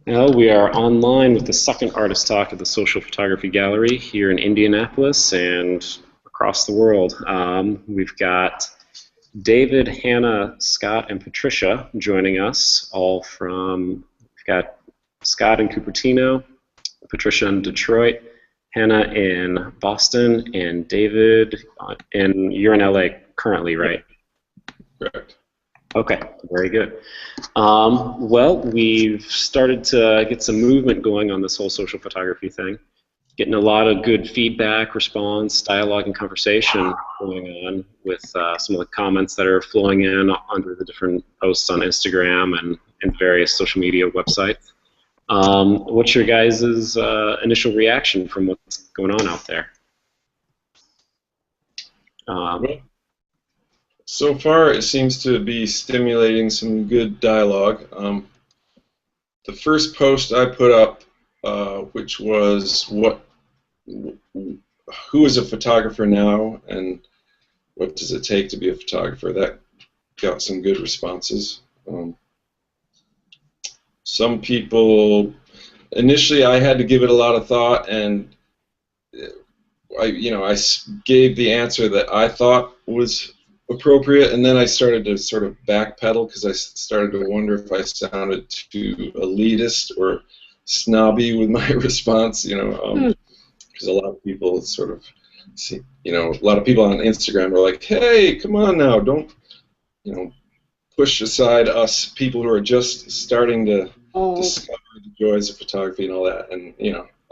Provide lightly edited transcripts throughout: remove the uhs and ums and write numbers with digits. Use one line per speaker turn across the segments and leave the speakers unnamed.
Well, we are online with the second artist talk at the Social Photography Gallery here in Indianapolis and across the world. We've got David, Hannah, Scott, and Patricia joining us, all from, we've got Scott in Cupertino, Patricia in Detroit, Hannah in Boston, and David, you're in LA currently, right?
Correct.
Okay, very good. Well, we've started to get some movement going on this whole social photography thing, getting a lot of good feedback, response, dialogue, and conversation going on with some of the comments that are flowing in under the different posts on Instagram and various social media websites. What's your guys' initial reaction from what's going on out there?
So far, it seems to be stimulating some good dialogue. The first post I put up, which was who is a photographer now, and what does it take to be a photographer? That got some good responses. Some people, initially, I had to give it a lot of thought, and I gave the answer that I thought was appropriate, and then I started to sort of backpedal because I started to wonder if I sounded too elitist or snobby with my response, because a lot of people sort of see, a lot of people on Instagram are like, hey, come on now, don't, push aside us people who are just starting to discover the joys of photography and all that, and,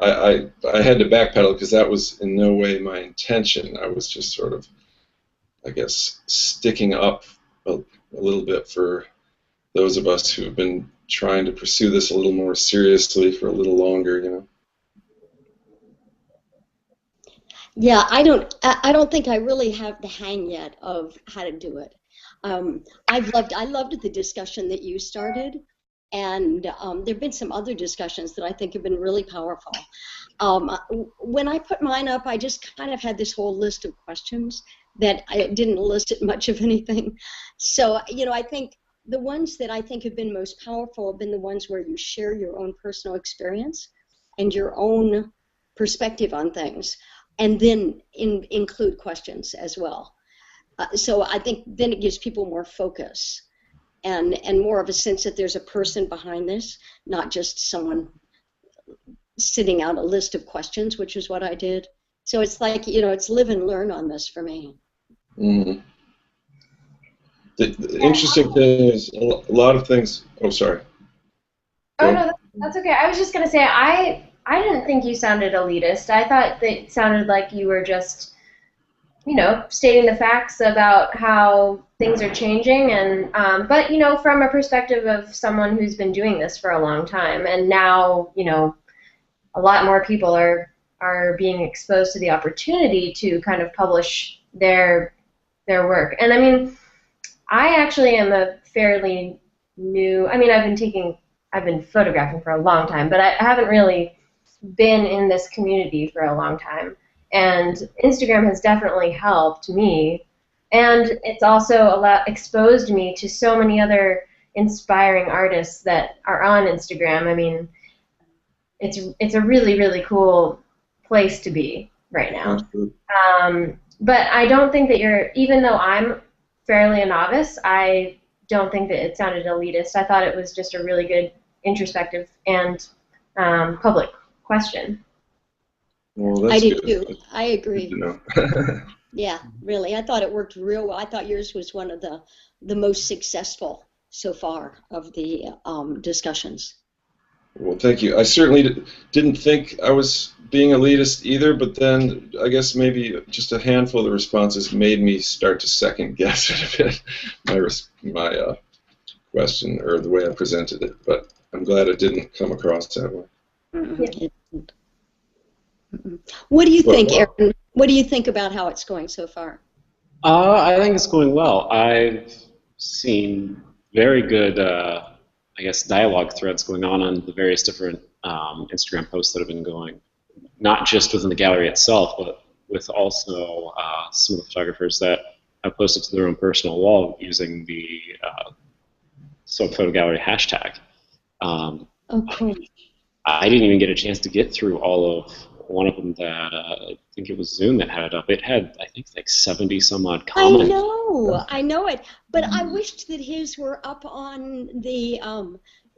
I had to backpedal because that was in no way my intention. I was just sort of, I guess, sticking up a little bit for those of us who have been trying to pursue this a little more seriously for a little longer,
Yeah, I don't think I really have the hang yet of how to do it. I loved the discussion that you started, and there've been some other discussions that I think have been really powerful. When I put mine up, I just kind of had this whole list of questions that I didn't elicit much of anything. So, I think the ones that I think have been most powerful have been the ones where you share your own personal experience and your own perspective on things, and then include questions as well. So I think then it gives people more focus and more of a sense that there's a person behind this, not just someone sitting out a list of questions, which is what I did. So it's like, it's live and learn on this for me.
Mm-hmm. The interesting thing is a lot of things. Oh, sorry.
Oh, no, that's okay. I was just going to say, I didn't think you sounded elitist. I thought that it sounded like you were just, stating the facts about how things are changing, and but from a perspective of someone who's been doing this for a long time, and now a lot more people are being exposed to the opportunity to kind of publish their work. And I mean, I actually am a fairly new. I mean, I've been photographing for a long time, but I haven't really been in this community for a long time. And Instagram has definitely helped me, and it's also exposed me to so many other inspiring artists that are on Instagram. I mean, it's a really, really cool place to be right now. But I don't think that even though I'm fairly a novice, I don't think that it sounded elitist. I thought it was just a really good introspective and public question.
Well, that's
I did
good.
too. I agree.
Good to know.
Yeah, really. I thought it worked real well. I thought yours was one of the most successful so far of the discussions.
Well, thank you. I certainly didn't think I was being elitist either, but then I guess maybe just a handful of the responses made me start to second guess it a bit, my question or the way I presented it. But I'm glad it didn't come across that way.
Mm-hmm. What do you think, Aaron? What do you think about how it's going so far?
I think it's going well. I've seen very good, I guess, dialogue threads going on the various different Instagram posts that have been going, not just within the gallery itself, but with also some of the photographers that have posted to their own personal wall using the Soap Photo Gallery hashtag.
Oh, cool.
I didn't even get a chance to get through all of one of them that I think it was Zoom that had it up. It had, I think, like 70 some odd comments.
I know it, but I wished that his were up on the,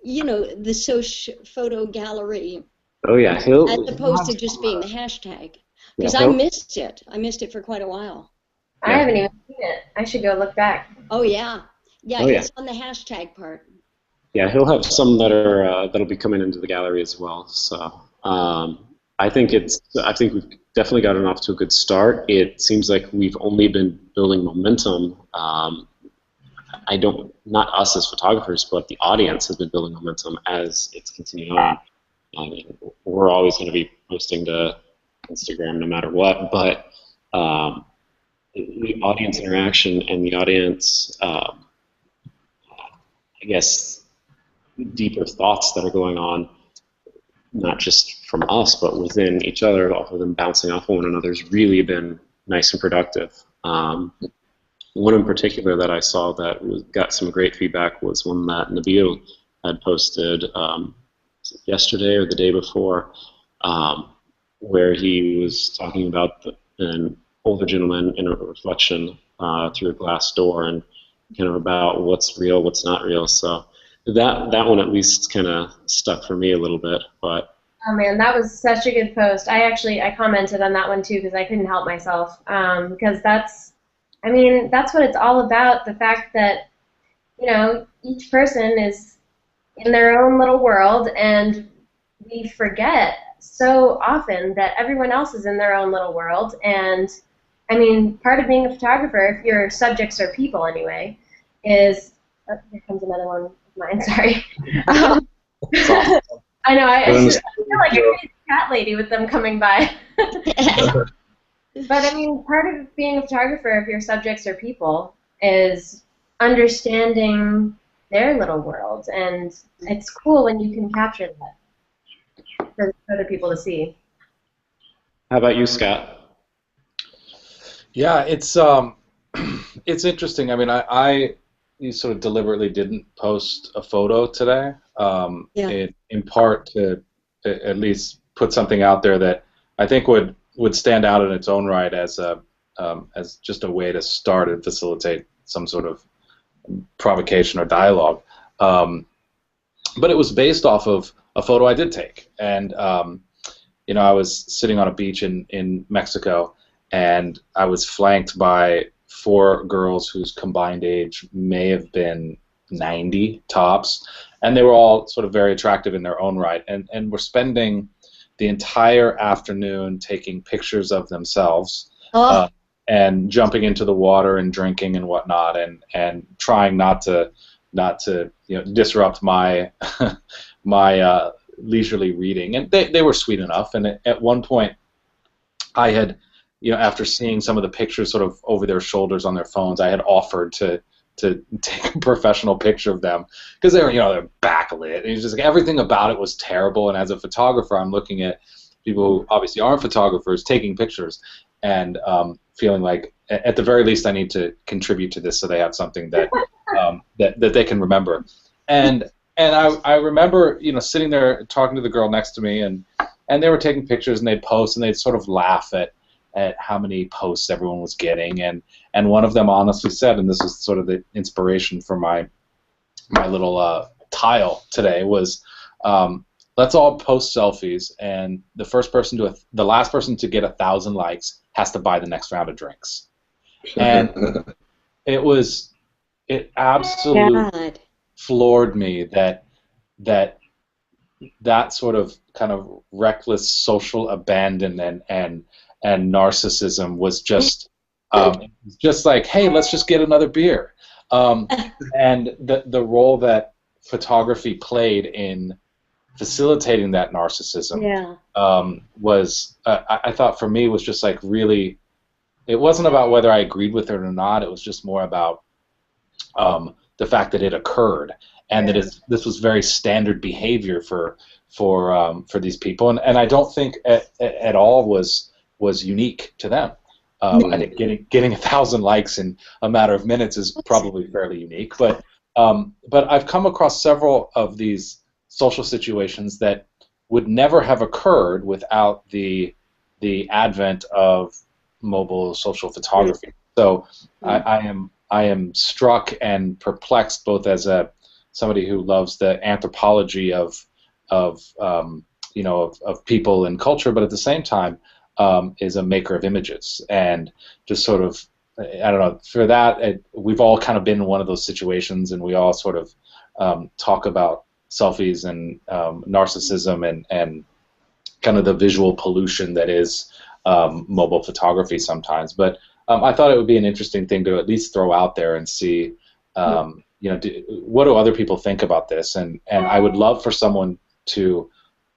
the social photo gallery
Oh yeah,
as opposed to just being the hashtag. Because I missed it. I missed it for quite a while.
I haven't even seen it. I should go look back.
Oh yeah, yeah,
Oh, yeah.
it's on the hashtag part.
Yeah, he'll have some that are that'll be coming into the gallery as well. So I think we've definitely gotten off to a good start. It seems like we've only been building momentum. Not us as photographers, but the audience has been building momentum as it's continued on. I mean, we're always going to be posting to Instagram no matter what, but the audience interaction and the audience, I guess, deeper thoughts that are going on, not just from us, but within each other, all of them bouncing off of one another, has really been nice and productive. One in particular that I saw that got some great feedback was one that Nabil had posted yesterday or the day before, where he was talking about an older gentleman in a reflection through a glass door, and kind of about what's real, what's not real. So that one at least kind of stuck for me a little bit. But
oh man, that was such a good post. I commented on that one too because I couldn't help myself. Because that's what it's all about. The fact that each person is in their own little world, and we forget so often that everyone else is in their own little world. And I mean, part of being a photographer, if your subjects are people anyway, is here comes another one of mine. Sorry. I know. I feel like a crazy cat lady with them coming by. But I mean, part of being a photographer, if your subjects are people, is understanding their little world, and it's cool when you can capture that for other people to see.
how about you, Scott?
Yeah, it's interesting. I mean, I sort of deliberately didn't post a photo today, in part to at least put something out there that I think would stand out in its own right as just a way to start and facilitate some sort of provocation or dialogue. But it was based off of a photo I did take, and I was sitting on a beach in Mexico, and I was flanked by 4 girls whose combined age may have been 90 tops, and they were all sort of very attractive in their own right, and were spending the entire afternoon taking pictures of themselves and jumping into the water and drinking and whatnot, and trying not to disrupt my my leisurely reading. And they were sweet enough, and at one point I had, after seeing some of the pictures sort of over their shoulders on their phones, I had offered to take a professional picture of them, because they were, they're backlit, and it's just like everything about it was terrible. And as a photographer, I'm looking at people who obviously aren't photographers taking pictures, and feeling like at the very least I need to contribute to this so they have something that that they can remember. And I remember sitting there talking to the girl next to me, and they were taking pictures, and they'd post, and they'd sort of laugh at how many posts everyone was getting, and one of them honestly said, and this is sort of the inspiration for my little tile today, was let's all post selfies, and the last person to get 1,000 likes has to buy the next round of drinks. And it absolutely floored me that sort of kind of reckless social abandonment and narcissism was just like, hey, let's just get another beer. And the role that photography played in facilitating that narcissism was, I thought for me, was just like really, it wasn't about whether I agreed with it or not. It was just more about the fact that it occurred, and that this was very standard behavior for these people, and I don't think at all was unique to them. I think getting 1,000 likes in a matter of minutes is probably fairly unique, but I've come across several of these social situations that would never have occurred without the advent of mobile social photography. So I am struck and perplexed, both as somebody who loves the anthropology of people and culture, but at the same time is a maker of images, and just sort of, I don't know, for that, we've all kind of been in one of those situations, and we all sort of talk about selfies and narcissism and kind of the visual pollution that is mobile photography sometimes. But I thought it would be an interesting thing to at least throw out there and see, what do other people think about this? And I would love for someone to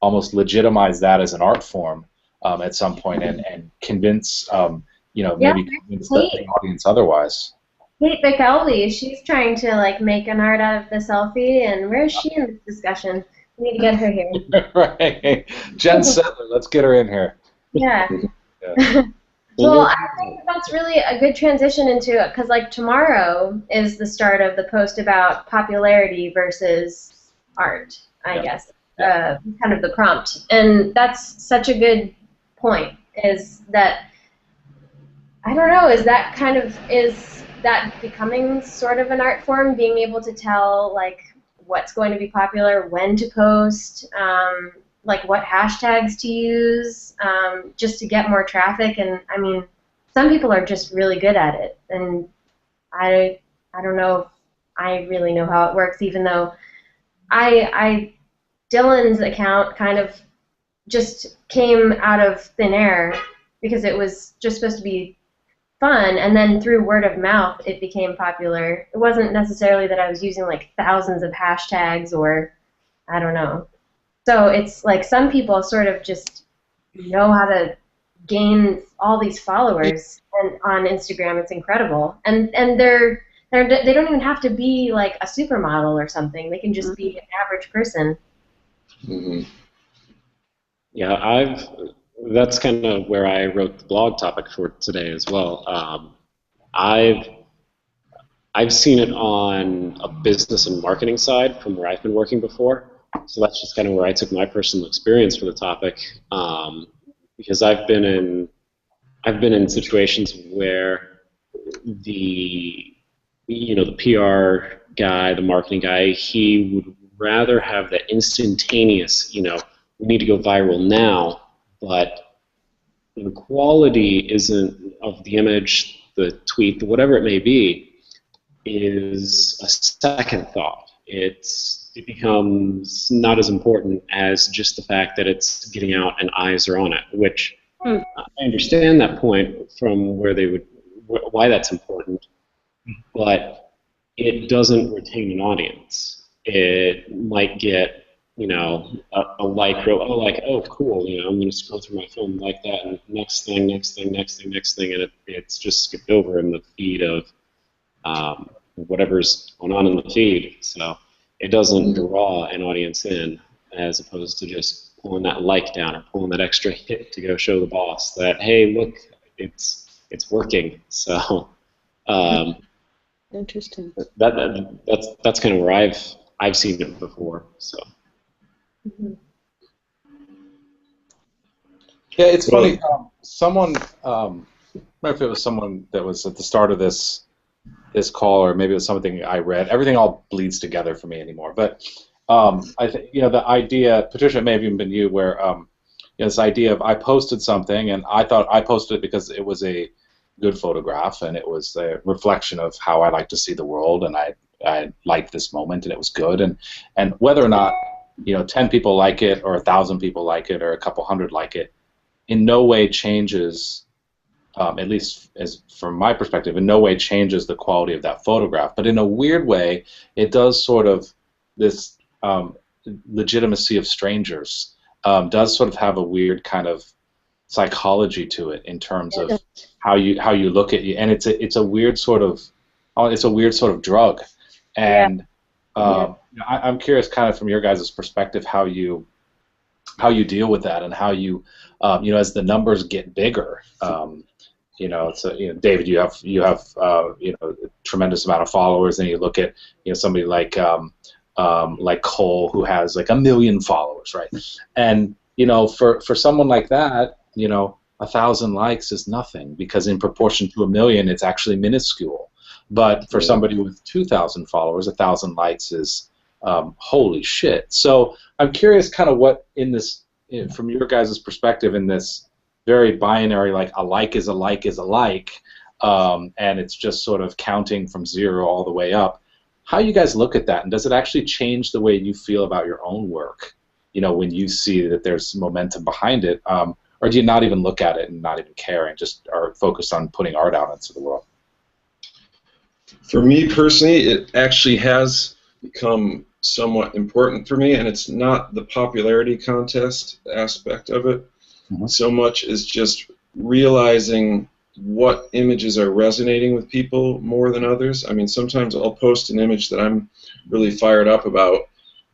almost legitimize that as an art form at some point, and convince, maybe convince the audience otherwise.
Kate McElvey, she's trying to like make an art out of the selfie, and where is she in this discussion? We need to get her here.
Right, Jen Settler, let's get her in here.
Yeah. Well, I think that's really a good transition into it, because like tomorrow is the start of the post about popularity versus art, I guess, kind of the prompt, and that's such a good point. Is that, I don't know, is that becoming sort of an art form, being able to tell like what's going to be popular, when to post, like what hashtags to use, just to get more traffic. And I mean, some people are just really good at it, and I don't know if I really know how it works, even though Dylan's account kind of just came out of thin air because it was just supposed to be fun, and then through word of mouth it became popular. It wasn't necessarily that I was using like thousands of hashtags, or I don't know. So it's like some people sort of just know how to gain all these followers, and on Instagram it's incredible. And they don't even have to be like a supermodel or something. They can just be an average person.
Mm-hmm.
Yeah, that's kind of where I wrote the blog topic for today as well. I've seen it on a business and marketing side from where I've been working before. So that's just kind of where I took my personal experience for the topic, because I've been in situations where the PR guy, the marketing guy, he would rather have the instantaneous, we need to go viral now, but the quality of the image, the tweet, whatever it may be, is a second thought. It becomes not as important as just the fact that it's getting out and eyes are on it, which I understand that point from why that's important, but it doesn't retain an audience. It might get, a like, oh, cool, I'm going to scroll through my phone like that, and next thing, and it's just skipped over in the feed of whatever's going on in the feed. So it doesn't draw an audience in, as opposed to just pulling that like down or pulling that extra hit to go show the boss that, hey, look, it's working. So
interesting.
That's kind of where I've seen it before. So.
Yeah, it's funny. Someone, I don't know if it was someone that was at the start of this call, or maybe it was something I read. Everything all bleeds together for me anymore. But I think the idea, Patricia, it may have even been you, where this idea of I posted something and I thought I posted it because it was a good photograph and it was a reflection of how I like to see the world, and I liked this moment and it was good, and whether or not 10 people like it or 1,000 people like it or a couple hundred like it, in no way changes, at least as from my perspective, in no way changes the quality of that photograph. But in a weird way, it does sort of, this legitimacy of strangers does sort of have a weird kind of psychology to it in terms of how you look at you, and it's a weird sort of drug, and I'm curious, kind of from your guys' perspective, how you deal with that, and how you as the numbers get bigger. David, you have a tremendous amount of followers, and you look at somebody like like Cole, who has like 1 million followers, right? And for someone like that, 1,000 likes is nothing, because in proportion to 1 million, it's actually minuscule. But for somebody with 2,000 followers, 1,000 likes is holy shit. So I'm curious, kind of what from your guys' perspective, in this very binary, like a like is a like is a like, and it's just sort of counting from 0 all the way up. How you guys look at that, and does it actually change the way you feel about your own work? When you see that there's momentum behind it, or do you not even look at it and not even care and just are focused on putting art out into the world?
For me personally, it actually has become somewhat important for me, and it's not the popularity contest aspect of it so much as just realizing what images are resonating with people more than others. I mean, sometimes I'll post an image that I'm really fired up about,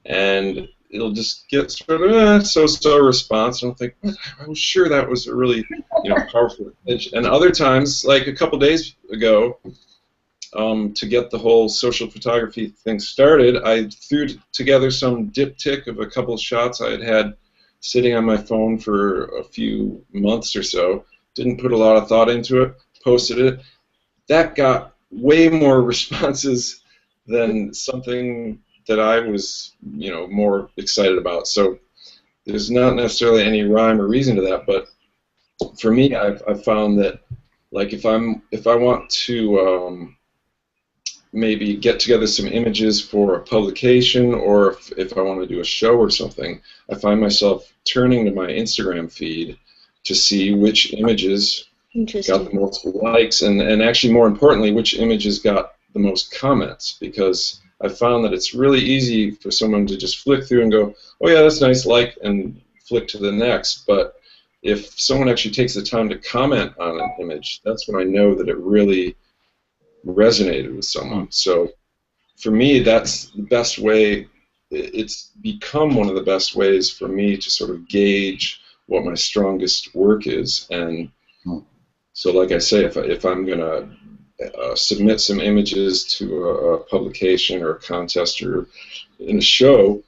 and it'll just get sort of so-so response, and I'll think, I'm sure that was a really powerful image. And other times, like a couple days ago, to get the whole social photography thing started, I threw together some diptych of a couple of shots I had sitting on my phone for a few months or so. Didn't put a lot of thought into it, posted it. That got way more responses than something that I was, more excited about. So there's not necessarily any rhyme or reason to that, but for me, I've found that, like, if I want to maybe get together some images for a publication, or if I want to do a show or something, I find myself turning to my Instagram feed to see which images got the most likes, and actually, more importantly, which images got the most comments, because I found that it's really easy for someone to just flick through and go, oh yeah, that's nice, like, and flick to the next. But if someone actually takes the time to comment on an image, that's when I know that it really resonated with someone. So for me, that's the best way. It's become one of the best ways for me to sort of gauge what my strongest work is. And so, like I say, if I'm going to submit some images to a publication or a contest or in a show,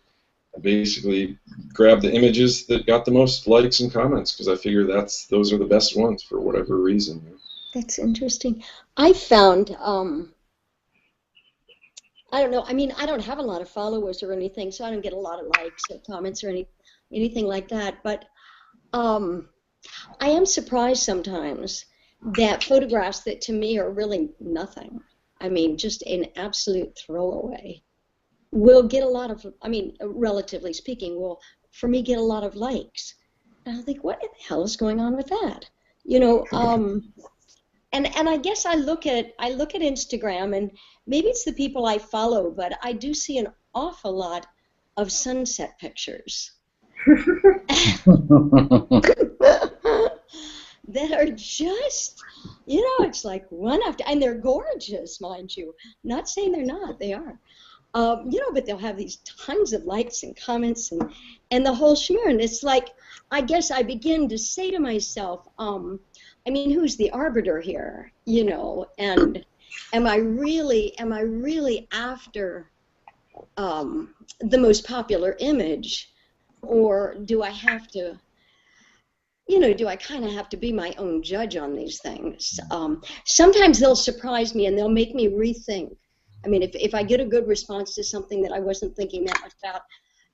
I basically grab the images that got the most likes and comments, because I figure those are the best ones for whatever reason.
That's interesting. I found, I don't know, I mean, I don't have a lot of followers or anything, so I don't get a lot of likes or comments or anything like that, but I am surprised sometimes that photographs that to me are really nothing, I mean, just an absolute throwaway, will get a lot of, I mean, relatively speaking, will, for me, get a lot of likes. And I think, what the hell is going on with that? And I guess I look at Instagram, and maybe it's the people I follow, but I do see an awful lot of sunset pictures that are just, it's like one after, and they're gorgeous, mind you. Not saying they're not, they are. But they'll have these tons of likes and comments and the whole schmear, and it's like, I guess I begin to say to myself, I mean, who's the arbiter here, and am I really after the most popular image, or do I have to, do I kind of have to be my own judge on these things? Sometimes they'll surprise me and they'll make me rethink. I mean, if I get a good response to something that I wasn't thinking that much about,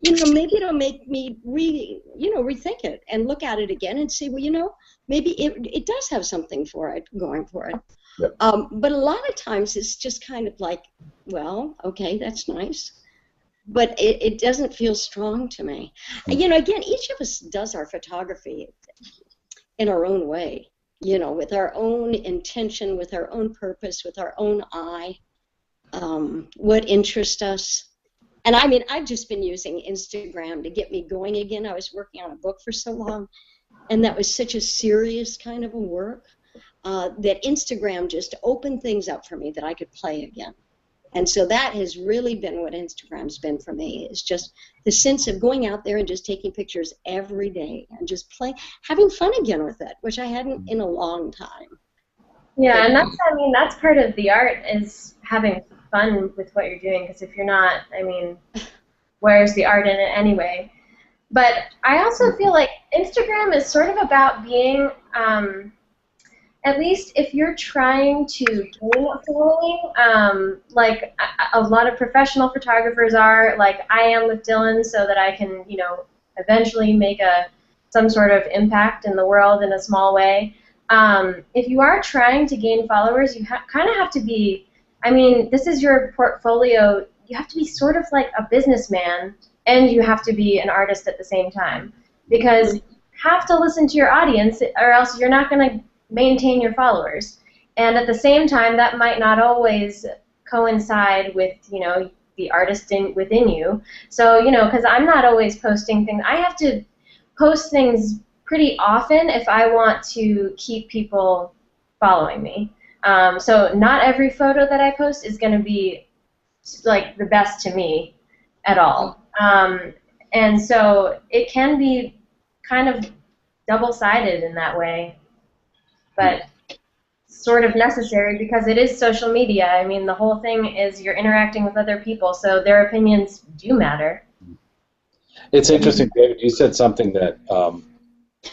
maybe it'll make me rethink it and look at it again and see, well, maybe it does have something going for it.
Yep.
But a lot of times it's just kind of like, well, okay, that's nice, but it doesn't feel strong to me. Again, each of us does our photography in our own way, with our own intention, with our own purpose, with our own eye, what interests us. And I mean, I've just been using Instagram to get me going again. I was working on a book for so long, and that was such a serious kind of a work that Instagram just opened things up for me that I could play again. And so that has really been what Instagram's been for me, is just the sense of going out there and just taking pictures every day and just having fun again with it, which I hadn't in a long time.
Yeah, and that's part of the art, is having fun with what you're doing, because if you're not, I mean, where's the art in it anyway? But I also feel like Instagram is sort of about being, at least if you're trying to gain a following, like a lot of professional photographers are, like I am with Dylan, so that I can, you know, eventually make some sort of impact in the world in a small way. If you are trying to gain followers, you kind of have to be, I mean, this is your portfolio. You have to be sort of like a businessman, and you have to be an artist at the same time, because you have to listen to your audience, or else you're not going to maintain your followers. And at the same time, that might not always coincide with, you know, the artist within you. So, you know, because I'm not always posting things. I have to post things pretty often if I want to keep people following me. So not every photo that I post is going to be like the best to me at all. And so it can be kind of double-sided in that way, but sort of necessary because it is social media. I mean, the whole thing is you're interacting with other people, so their opinions do matter.
It's interesting, David. You said something that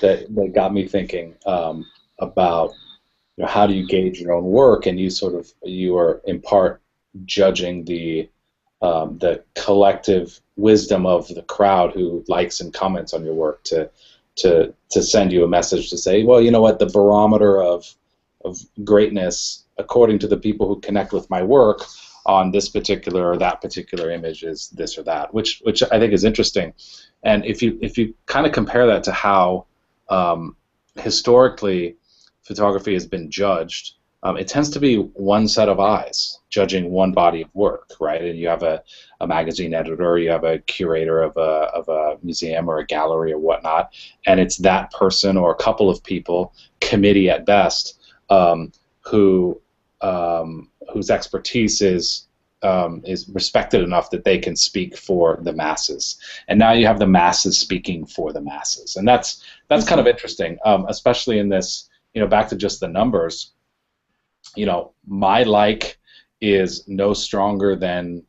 that got me thinking about, you know, how do you gauge your own work, and you are in part judging the collective wisdom of the crowd who likes and comments on your work to send you a message to say, well, you know what, the barometer of greatness, according to the people who connect with my work on this particular or that particular image, is this or that, which I think is interesting. And if you kind of compare that to how historically photography has been judged, it tends to be one set of eyes judging one body of work, right? And you have a magazine editor, you have a curator of a museum or a gallery or whatnot, and it's that person or a couple of people, committee at best, whose expertise is respected enough that they can speak for the masses. And now you have the masses speaking for the masses, and that's kind of interesting, especially in this. You know, back to just the numbers. You know, my like is no stronger than,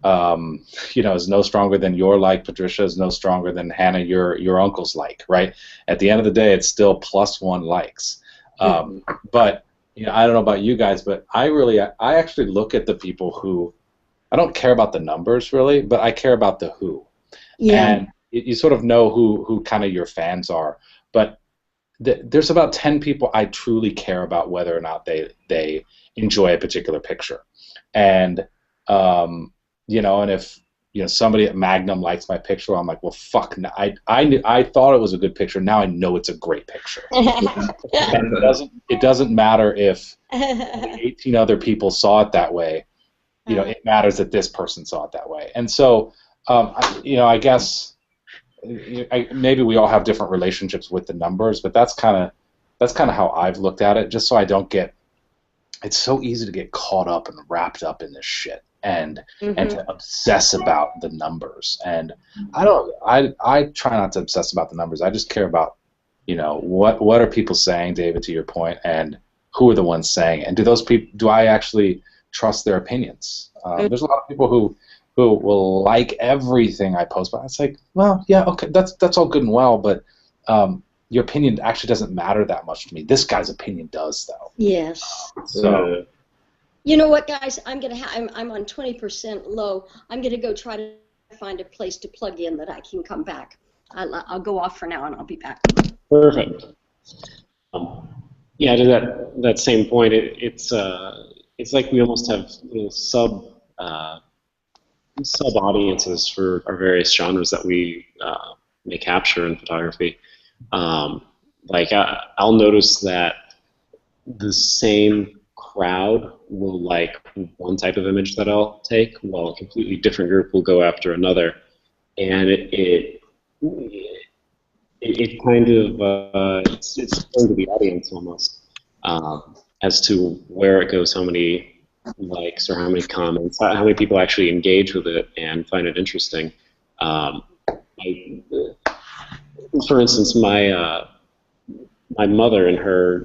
is no stronger than your like. Patricia is no stronger than Hannah, your uncle's like, right? At the end of the day, it's still +1 likes. But you know, I don't know about you guys, but I actually look at the people who, I don't care about the numbers really, but I care about the who. Yeah. And you sort of know who kind of your fans are, but there's about 10 people I truly care about whether or not they enjoy a particular picture, and you know, and if you know somebody at Magnum likes my picture, I'm like, well, fuck, I thought it was a good picture. Now I know it's a great picture. It doesn't matter if 18 other people saw it that way. You know, it matters that this person saw it that way, and so you know, I guess. Maybe we all have different relationships with the numbers, but that's kind of how I've looked at it. Just so I don't get, it's so easy to get caught up and wrapped up in this shit and to obsess about the numbers. And I try not to obsess about the numbers. I just care about, you know, what are people saying, David, to your point, and who are the ones saying it? And do I actually trust their opinions? There's a lot of people who will like everything I post, but it's like, well, yeah, okay, that's all good and well, but your opinion actually doesn't matter that much to me. This guy's opinion does, though. Yes. So,
you know what, guys? I'm on 20% low. I'm gonna go try to find a place to plug in that I can come back. I'll go off for now, and I'll be back.
Perfect. Yeah, to that same point, it's like we almost have little sub audiences for our various genres that we may capture in photography. Like I'll notice that the same crowd will like one type of image that I'll take, while a completely different group will go after another, and it kind of it's going to the audience almost as to where it goes, how many likes or how many comments, how many people actually engage with it and find it interesting. For instance, my mother and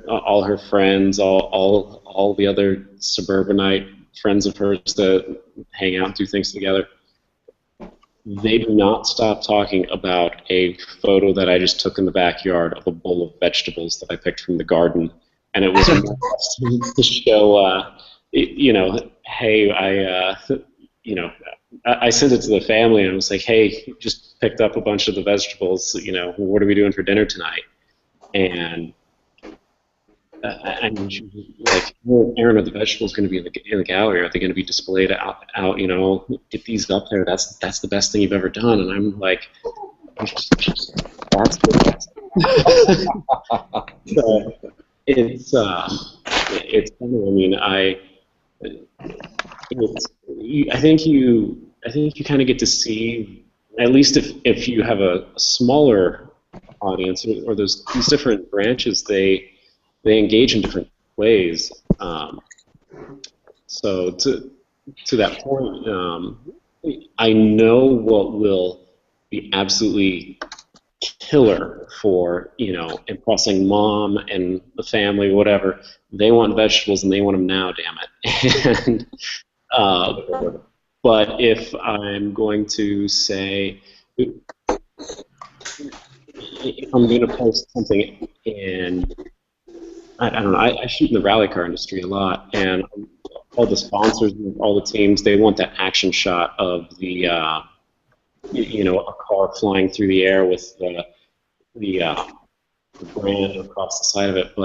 all her friends, all the other suburbanite friends of hers to hang out and do things together. They do not stop talking about a photo that I just took in the backyard of a bowl of vegetables that I picked from the garden, and it was to show, hey, I sent it to the family, and I was like, hey, just picked up a bunch of the vegetables. What are we doing for dinner tonight? And she was like, well, Aaron, are the vegetables going to be in the gallery? Are they going to be displayed out? Get these up there. That's the best thing you've ever done. And I'm like, that's the best. So it's funny. I mean, I think you kind of get to see, at least if you have a smaller audience or these different branches, they engage in different ways. So to that point, I know what will be absolutely killer for impressing mom and the family, whatever. They want vegetables and they want them now, damn it. And but if I'm going to say, if I'm going to post something in, I don't know, I shoot in the rally car industry a lot, and all the sponsors, all the teams, they want that action shot of the, a car flying through the air with the brand across the side of it,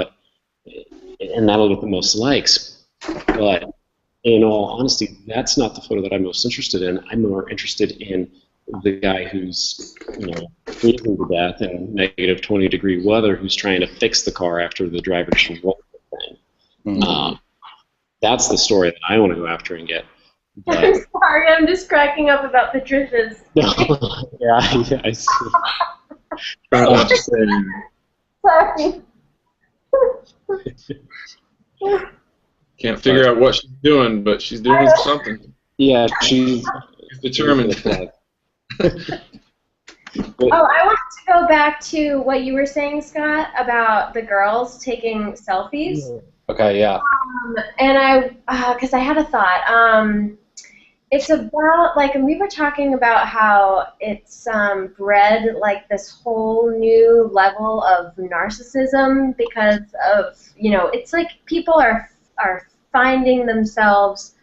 and that'll get the most likes. But in all honesty, that's not the photo that I'm most interested in. I'm more interested in the guy who's freezing to death in negative 20-degree weather, who's trying to fix the car after the driver just rolled the thing. Mm-hmm. That's the story that I want to go after and get. But,
I'm sorry, I'm just cracking up about Patricia's.
Yeah, I see.
Sorry.
Can't figure out what she's doing, but she's doing something.
Yeah, she's
determined.
I wanted to go back to what you were saying, Scott, about the girls taking selfies.
Okay, yeah.
And because I had a thought. It's about, like, and we were talking about how it's bred, like, this whole new level of narcissism because of, it's like people are finding themselves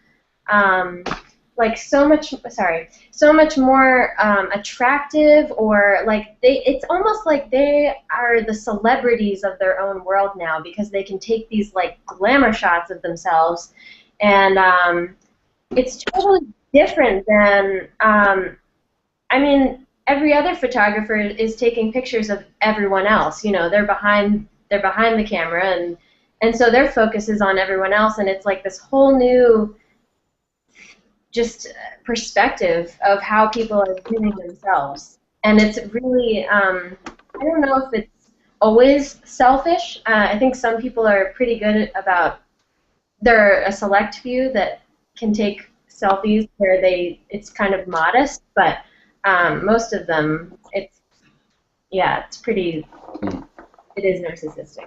like so much more attractive, or like it's almost like they are the celebrities of their own world now because they can take these like glamour shots of themselves, and it's totally different than every other photographer is taking pictures of everyone else. They're behind the camera, and so their focus is on everyone else, and it's like this whole new just perspective of how people are viewing themselves. And it's really, I don't know if it's always selfish. I think some people are pretty good about, there are a select few that can take selfies where it's kind of modest, but most of them, it is narcissistic.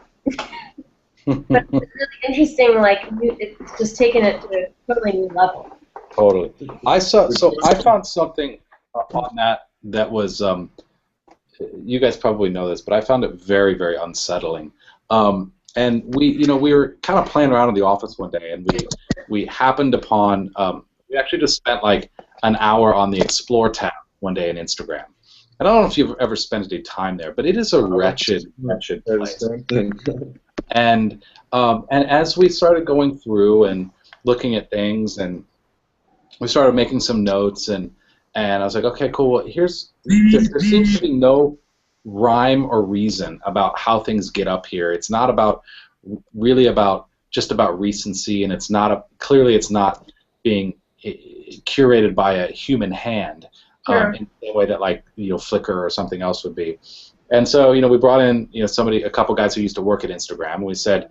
But it's really interesting, like, it's just taken it to a totally new level.
Totally. I found something on that was, you guys probably know this, but I found it very, very unsettling. And we were kind of playing around in the office one day, and we happened upon, we actually just spent like an hour on the Explore tab one day in Instagram. And I don't know if you've ever spent any time there, but it is a wretched place. And as we started going through and looking at things, and we started making some notes, and I was like, okay, cool. Well, there seems to be no rhyme or reason about how things get up here. It's not just about recency, and clearly it's not being curated by a human hand in the way that Flickr or something else would be. And so we brought in a couple guys who used to work at Instagram, and we said,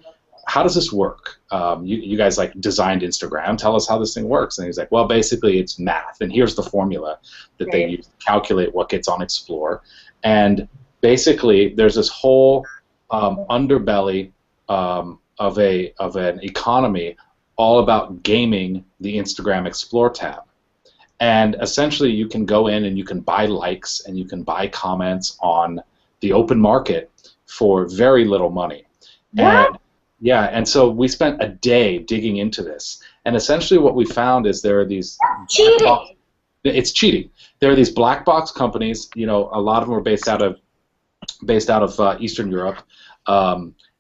how does this work? You guys designed Instagram. Tell us how this thing works. And he's like, well, basically it's math, and here's the formula that they use to calculate what gets on Explore. And basically there's this whole underbelly of an economy all about gaming the Instagram Explore tab. And essentially, you can go in and you can buy likes and you can buy comments on the open market for very little money.
What?
And yeah, and so we spent a day digging into this. And essentially, what we found is there are these
Cheating.
It's cheating. There are these black box companies. You know, a lot of them are based out of Eastern Europe.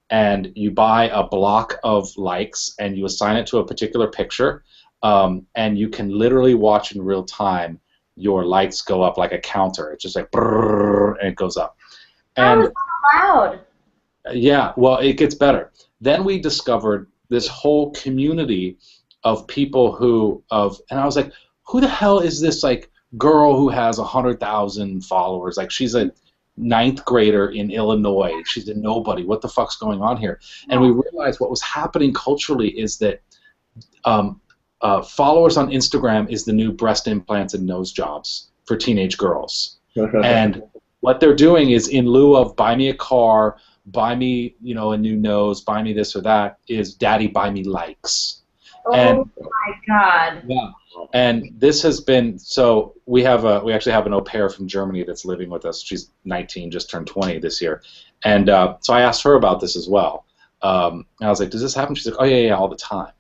And you buy a block of likes and you assign it to a particular picture. And you can literally watch in real time your lights go up like a counter. It's just like brrrr, and it goes up.
How
And
is that allowed?
yeah, well, it gets better. Then we discovered this whole community of people and I was like, who the hell is this like girl who has 100,000 followers? Like she's a 9th grader in Illinois. She's a nobody. What the fuck's going on here? And we realized what was happening culturally is that followers on Instagram is the new breast implants and nose jobs for teenage girls. And what they're doing is, in lieu of buy me a car, buy me, a new nose, buy me this or that, is daddy buy me likes.
Oh
And
my God.
yeah. And this has been, so we actually have an au pair from Germany that's living with us. She's 19, just turned 20 this year. And so I asked her about this as well. And I was like, does this happen? She's like, oh yeah, all the time.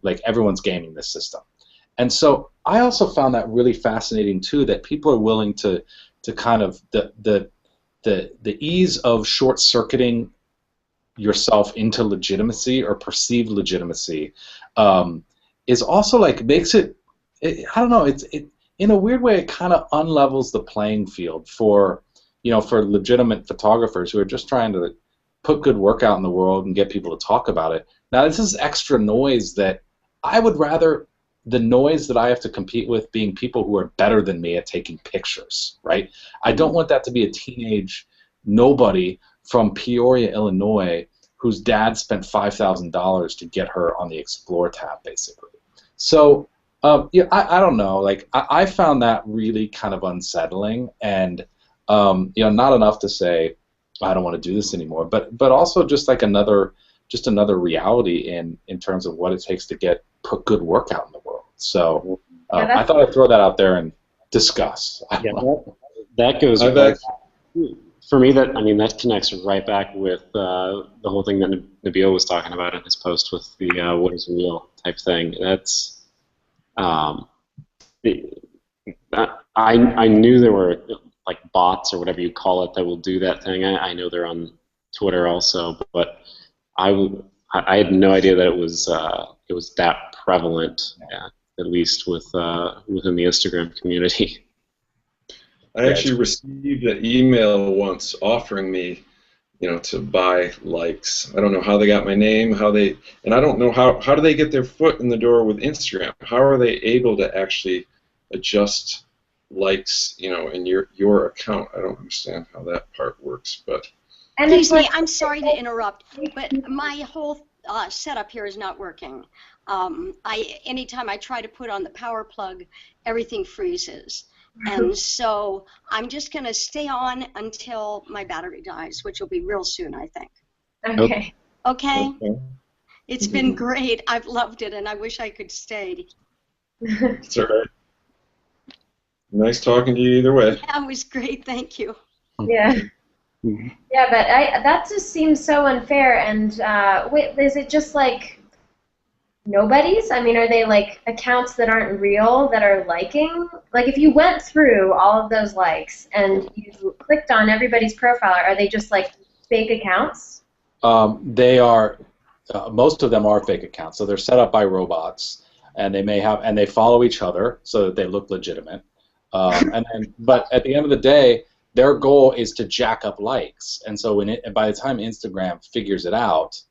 Like everyone's gaming this system. And so I also found that really fascinating too, that people are willing to kind of, the ease of short-circuiting yourself into legitimacy or perceived legitimacy is also like makes it I don't know, it in a weird way it kind of unlevels the playing field for for legitimate photographers who are just trying to put good work out in the world and get people to talk about it. Now this is extra noise that I would rather the noise that I have to compete with being people who are better than me at taking pictures, right? I don't want that to be a teenage nobody from Peoria, Illinois, whose dad spent $5,000 to get her on the Explore tab, basically. So, I don't know. Like, I found that really kind of unsettling, and not enough to say I don't want to do this anymore, but also just like another reality in terms of what it takes to put good work out in the world. So, I thought I'd throw that out there and discuss.
That goes back. For me, that connects right back with the whole thing that Nabil was talking about in his post with the what is real type thing. That's I knew there were like bots or whatever you call it that will do that thing. I know they're on Twitter also, but I had no idea that it was that prevalent, at least within the Instagram community.
I actually received an email once offering me, to buy likes. I don't know how they got my name, and I don't know how do they get their foot in the door with Instagram? How are they able to actually adjust likes, in your account? I don't understand how that part works, but.
Excuse me, I'm sorry to interrupt, but my whole setup here is not working. Anytime I try to put on the power plug, everything freezes. And so I'm just going to stay on until my battery dies, which will be real soon, I think.
Okay.
Okay? It's been great. I've loved it, and I wish I could stay.
It's all right. Nice talking to you either way.
Yeah, it was great. Thank you.
Yeah. Yeah, but that just seems so unfair. And wait, is it just like nobody's? I mean, are they like accounts that aren't real that are liking? Like, if you went through all of those likes and you clicked on everybody's profile, are they just like fake accounts?
They are. Most of them are fake accounts. So they're set up by robots, and they follow each other so that they look legitimate. But at the end of the day, their goal is to jack up likes, and so by the time Instagram figures it out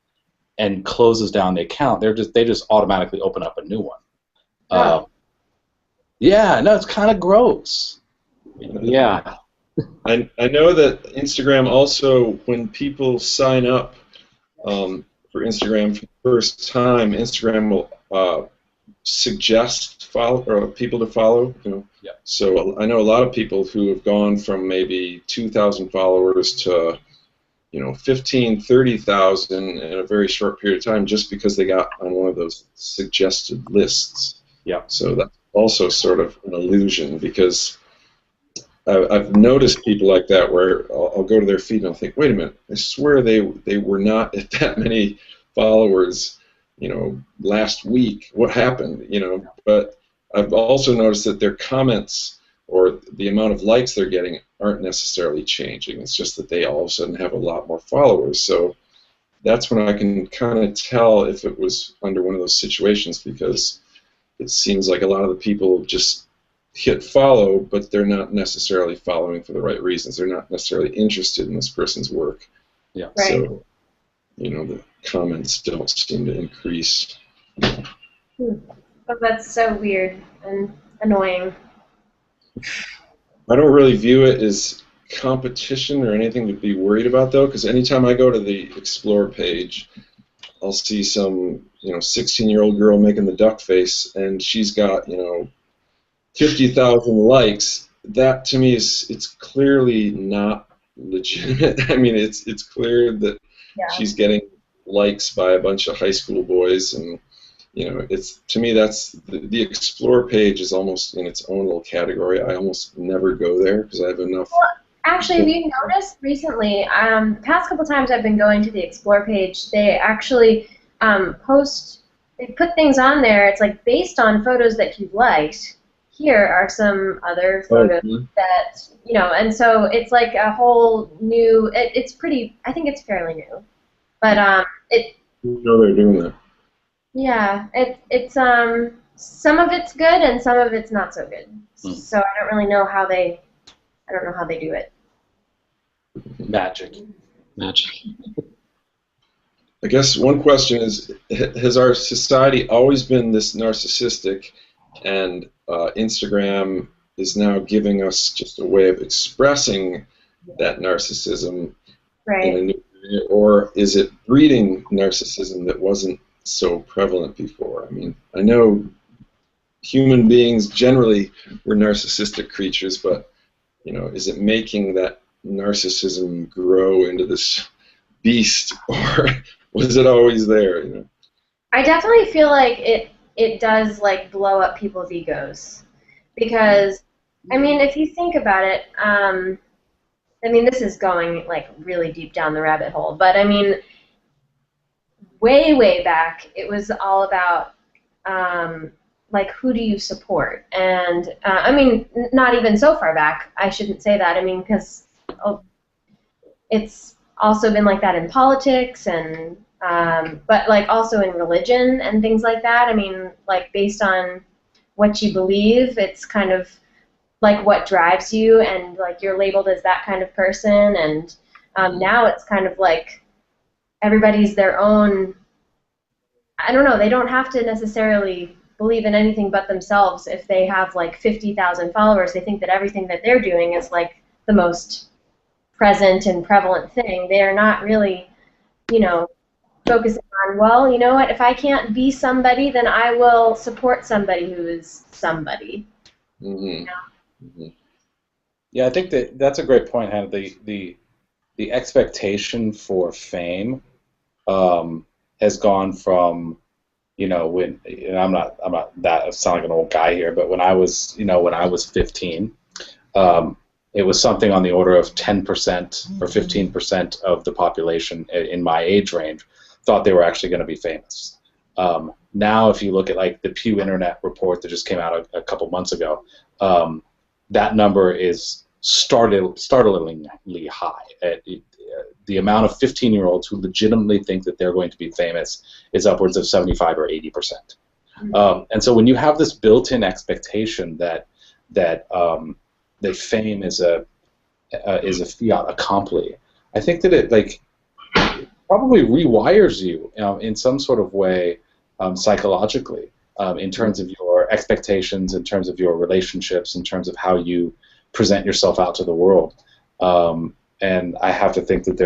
and closes down the account, they just automatically open up a new one. Yeah, no, it's kind of gross.
Yeah.
I know that Instagram also, when people sign up for Instagram for the first time, Instagram will suggest people to follow.
Yeah.
So I know a lot of people who have gone from maybe 2,000 followers to 15, 30,000 in a very short period of time just because they got on one of those suggested lists.
Yeah.
So that's also sort of an illusion, because I've noticed people like that where I'll go to their feed and I'll think, wait a minute, I swear they were not at that many followers, last week. What happened? But I've also noticed that their comments or the amount of likes they're getting aren't necessarily changing. It's just that they all of a sudden have a lot more followers. So that's when I can kind of tell if it was under one of those situations, because it seems like a lot of the people just hit follow, but they're not necessarily following for the right reasons. They're not necessarily interested in this person's work.
Yeah.
Right.
So, the comments don't seem to increase.
Oh, that's so weird and annoying.
I don't really view it as competition or anything to be worried about, though, because anytime I go to the Explore page, I'll see some 16-year-old girl making the duck face, and she's got 50,000 likes. That to me it's clearly not legitimate. I mean, it's clear that she's getting likes by a bunch of high school boys, and it's, to me, that's the Explore page is almost in its own little category. I almost never go there because I have enough.
Well, actually, have you noticed recently, the past couple times I've been going to the Explore page, they actually they put things on there. It's like based on photos that you've liked. Here are some other photos that, and so it's like a whole new, it's pretty, I think it's fairly new. But
they're doing that.
Yeah, it's some of it's good and some of it's not so good. So I don't really know how they do it.
Magic.
I guess one question is, has our society always been this narcissistic, and Instagram is now giving us just a way of expressing that narcissism in a new way, or is it breeding narcissism that wasn't so prevalent before? I mean, I know human beings generally were narcissistic creatures, but is it making that narcissism grow into this beast, or was it always there?
I definitely feel like it does like blow up people's egos, because I mean, if you think about it, I mean, this is going like really deep down the rabbit hole, but I mean, way back, it was all about like, who do you support? And I mean, not even so far back. I shouldn't say that. I mean, because it's also been like that in politics, and but like also in religion and things like that. I mean, like based on what you believe, it's kind of like what drives you, and like you're labeled as that kind of person. And now it's kind of like everybody's their own, I don't know, they don't have to necessarily believe in anything but themselves. If they have like 50,000 followers, they think that everything that they're doing is like the most present and prevalent thing. They are not really, focusing on, well, you know what, if I can't be somebody, then I will support somebody who is somebody.
Mm-hmm.
Yeah, I think that's a great point, Hannah. The expectation for fame has gone from, when I'm not that, I sound like an old guy here, but when I was 15, it was something on the order of 10% or 15% of the population in my age range thought they were actually going to be famous. Now, if you look at like the Pew Internet report that just came out a couple months ago, that number is startlingly high. The amount of 15-year-olds who legitimately think that they're going to be famous is upwards of 75 or 80%. And so when you have this built-in expectation that fame is a fiat accompli, I think that it probably rewires you in some sort of way psychologically, in terms of your expectations, in terms of your relationships, in terms of how you present yourself out to the world. And I have to think that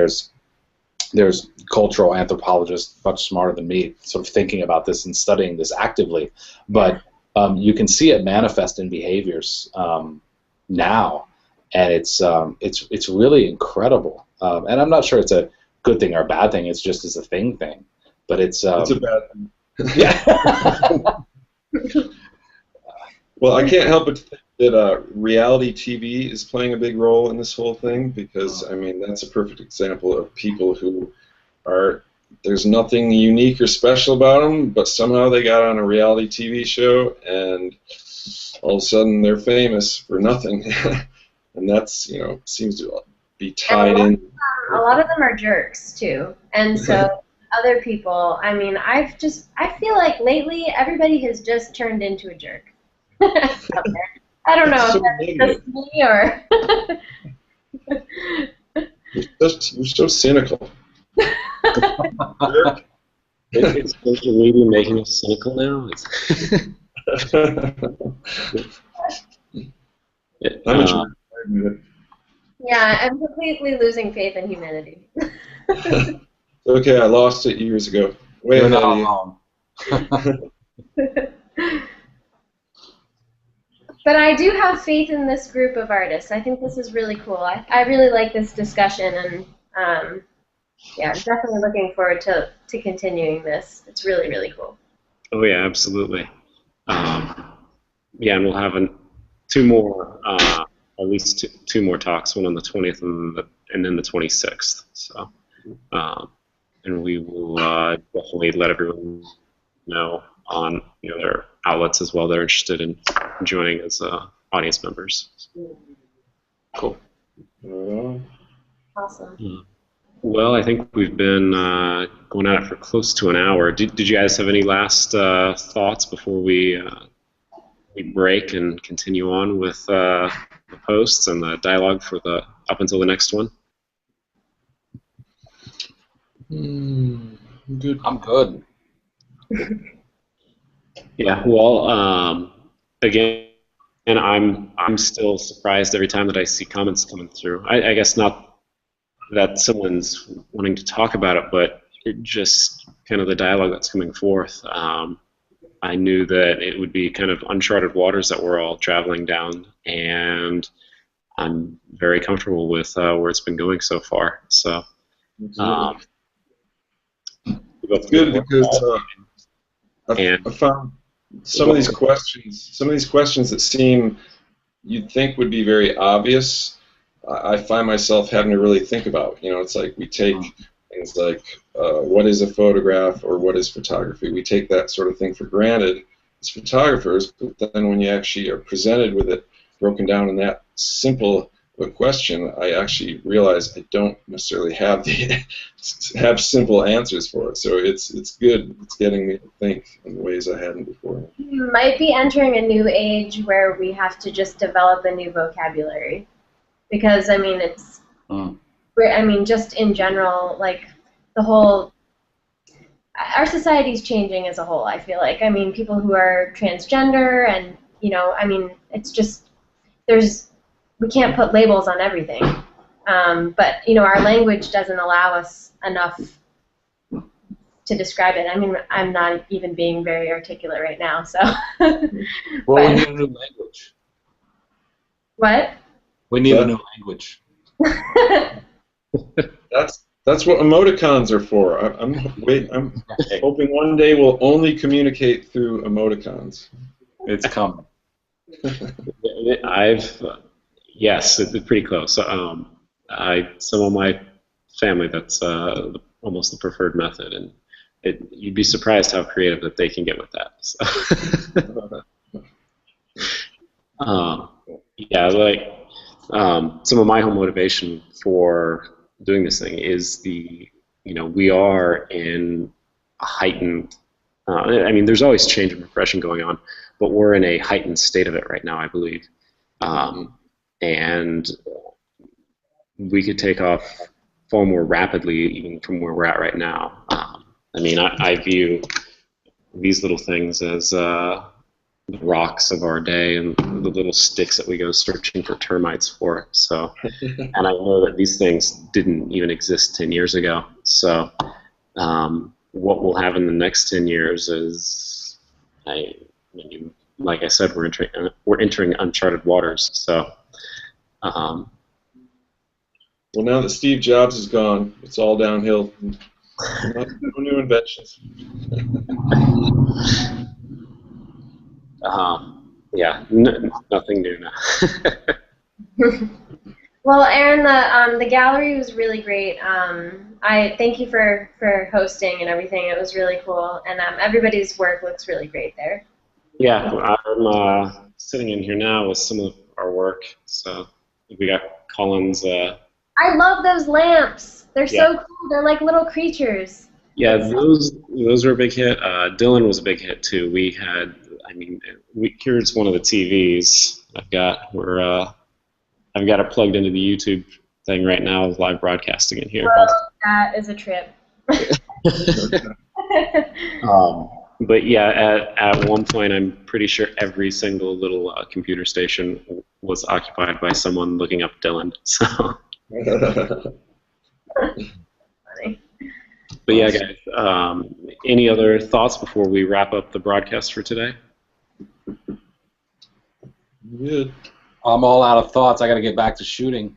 there's cultural anthropologists much smarter than me sort of thinking about this and studying this actively. But you can see it manifest in behaviors now and it's really incredible. And I'm not sure it's a good thing or a bad thing. It's just a thing, but it's
a bad thing.
Yeah.
Well, I can't help but think that reality TV is playing a big role in this whole thing, because I mean that's a perfect example of people who are, there's nothing unique or special about them, but somehow they got on a reality TV show and all of a sudden they're famous for nothing. And that's, you know, seems to be tied in.
A lot of them are jerks too, and so other people. I mean, I feel like lately everybody has just turned into a jerk. Out there. I don't know if that's just me or.
You're so cynical.
It's social media making us cynical now.
Yeah, I'm completely losing faith in humanity.
Okay, I lost it years ago. Way
You're
ahead
not
of you.
alone. But I do have faith in this group of artists. I think this is really cool. I really like this discussion, and yeah, I'm definitely looking forward to continuing this. It's really, really cool.
Oh yeah, absolutely. Yeah, and we'll have two more, at least two more talks, one on the 20th and then the 26th. So, and we will definitely let everyone know on their outlets as well. They're interested in joining as audience members. Cool.
Awesome.
Well, I think we've been going at it for close to an hour. Did you guys have any last thoughts before we break and continue on with the posts and the dialogue for up until the next one?
Good.
I'm good.
Yeah. Well, again, and I'm still surprised every time that I see comments coming through. I guess not that someone's wanting to talk about it, but it just kind of the dialogue that's coming forth. I knew that it would be kind of uncharted waters that we're all traveling down, and I'm very comfortable with where it's been going so far. So,
it's good because I found some of these questions that seem you'd think would be very obvious. I find myself having to really think about. It's like we take things like what is a photograph or what is photography. We take that sort of thing for granted as photographers, but then when you actually are presented with it broken down in that simple a question, I actually realize I don't necessarily have simple answers for it. So it's good. It's getting me to think in ways I hadn't before.
You might be entering a new age where we have to just develop a new vocabulary, because I mean just in general, like the whole our society's changing as a whole. I feel like people who are transgender and it's just we can't put labels on everything, but our language doesn't allow us enough to describe it. I'm not even being very articulate right now, so.
Well, we need a new language.
What?
We need a new language.
That's what emoticons are for. I'm hoping one day we'll only communicate through emoticons.
It's coming.
Yes, it's pretty close. Some of my family, that's almost the preferred method, and you'd be surprised how creative that they can get with that. So. Some of my whole motivation for doing this thing is we are in a heightened. There's always change and progression going on, but we're in a heightened state of it right now, I believe. And we could take off far more rapidly even from where we're at right now. I view these little things as the rocks of our day and the little sticks that we go searching for termites for. So, and I know that these things didn't even exist 10 years ago. So what we'll have in the next 10 years is, like I said, we're entering uncharted waters. So Um,
Well, now that Steve Jobs is gone, it's all downhill. No new inventions.
yeah, nothing new now.
Well, Aaron, the gallery was really great. I thank you for hosting and everything. It was really cool, and everybody's work looks really great there.
Yeah, I'm sitting in here now with some of our work. So we got Colin's.
I love those lamps. They're
Yeah.
so cool. They're like little creatures.
Yeah, those were a big hit. Dylan was a big hit too. We had, I mean, here's one of the TVs I've got. I've got it plugged into the YouTube thing right now, live broadcasting in here.
Whoa, that is a trip.
But yeah, at one point, I'm pretty sure every single little computer station was occupied by someone looking up Dylan. So.
Funny.
But yeah, guys, any other thoughts before we wrap up the broadcast for today?
Good.
I'm all out of thoughts. I got to get back to shooting.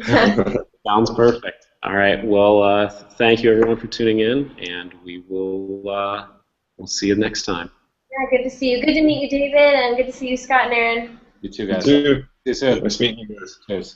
Sounds perfect. All right. Well, thank you everyone for tuning in, and we will we'll see you next time.
Yeah, good to see you. Good to meet you, David, and good to see you, Scott and Aaron.
You too, guys.
You too.
See you soon.
Nice meeting you guys.
Cheers.